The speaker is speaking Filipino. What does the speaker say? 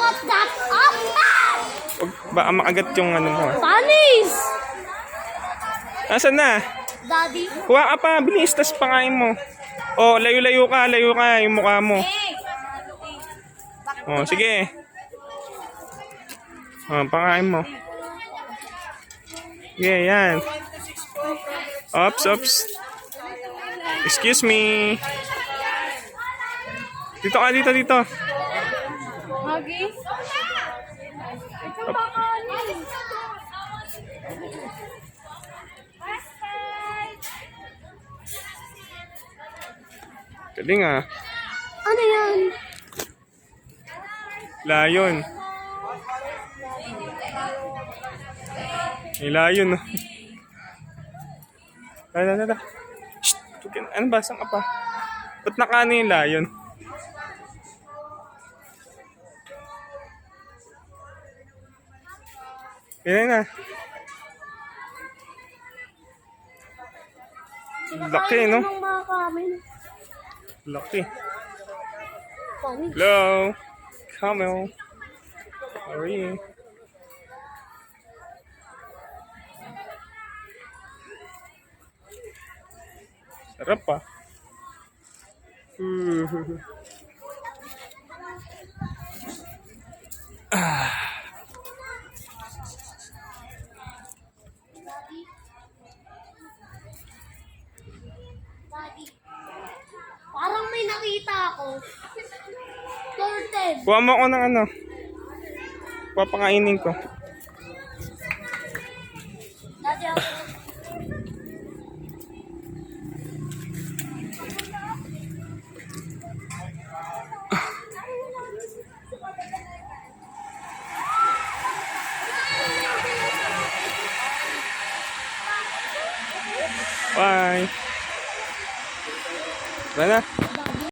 Shut that up! Huwag baka makagat yung ano mo. Panis! Nasaan na? Daddy. Kuha ka pa, bilis, tas pangain mo. Oh, layo-layo ka, yung mukha mo. Oh, sige. Oh, pangain mo. Sige, yan. Ops. Excuse me. Dito ka, dito. Hagi? Ito makanin. Galing ah. Ano yan? Layon. May layon, no? Tara. Shh! Ano ba? Saan ka pa? Ba't nakano yung layon? Yan na. Laki, no? Ng mga kamin. Laki. Panis. Hello? Camel. How are you? Sarap pa. Daddy. Parang may nakita ako. Turtle. Kuha mo ako ng ano. Papakainin ko. Daddy, ako. Bye. Tara na.